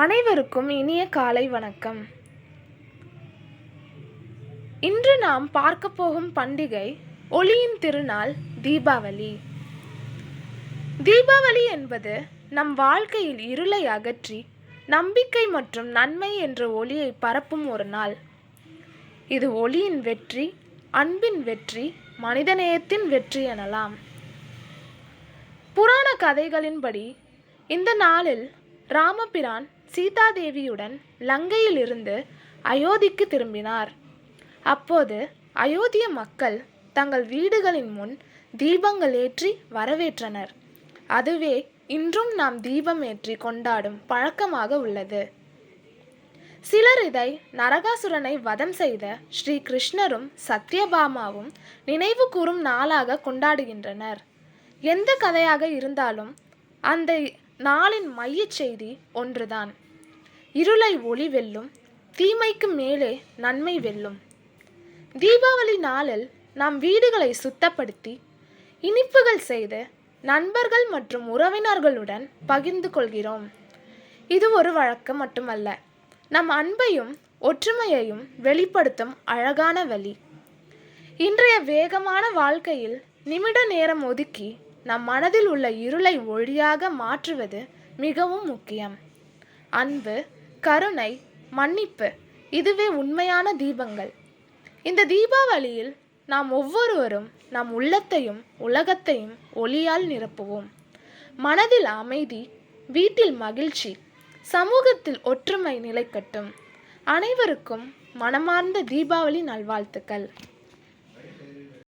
அனைவருக்கும் இனிய காலை வணக்கம். இன்று நாம் பார்க்க போகும் பண்டிகை ஒளியின் திருநாள் தீபாவளி. தீபாவளி என்பது நம் வாழ்க்கையில் இருளை அகற்றி நம்பிக்கை மற்றும் நன்மை என்ற ஒளியை பரப்பும் ஒரு நாள். இது ஒளியின் வெற்றி, அன்பின் வெற்றி, மனிதநேயத்தின் வெற்றி எனலாம். புராண கதைகளின்படி இந்த நாளில் ராமபிரான் சீதாதேவியுடன் லங்கையில் இருந்து அயோத்திக்கு திரும்பினார். அப்போது அயோத்திய மக்கள் தங்கள் வீடுகளின் முன் தீபங்கள் ஏற்றி வரவேற்றனர். அதுவே இன்றும் நாம் தீபம் ஏற்றி கொண்டாடும் பழக்கமாக உள்ளது. சிலர் இதை நரகாசுரனை வதம் செய்த ஸ்ரீ கிருஷ்ணரும் சத்யபாமாவும் நினைவு கூறும் நாளாக கொண்டாடுகின்றனர். எந்த கதையாக இருந்தாலும் அந்த நாளின் மையச் செய்தி ஒன்றுதான். இருளை ஒளி வெல்லும், தீமைக்கு மேலே நன்மை வெல்லும். தீபாவளி நாளில் நாம் வீடுகளை சுத்தப்படுத்தி இனிப்புகள் செய்து நண்பர்கள் மற்றும் உறவினர்களுடன் பகிர்ந்து கொள்கிறோம். இது ஒரு வழக்கம் மட்டுமல்ல, நம் அன்பையும் ஒற்றுமையையும் வெளிப்படுத்தும் அழகான வழி. இன்றைய வேகமான வாழ்க்கையில் நிமிட நேரம் ஒதுக்கி நம் மனதில் உள்ள இருளை ஒளியாக மாற்றுவது மிகவும் முக்கியம். அன்பு, கருணை, மன்னிப்பு, இதுவே உண்மையான தீபங்கள். இந்த தீபாவளியில் நாம் ஒவ்வொருவரும் நம் உள்ளத்தையும் உலகத்தையும் ஒளியால் நிரப்புவோம். மனதில் அமைதி, வீட்டில் மகிழ்ச்சி, சமூகத்தில் ஒற்றுமை நிலைக்கட்டும். அனைவருக்கும் மனமார்ந்த தீபாவளி நல்வாழ்த்துக்கள்.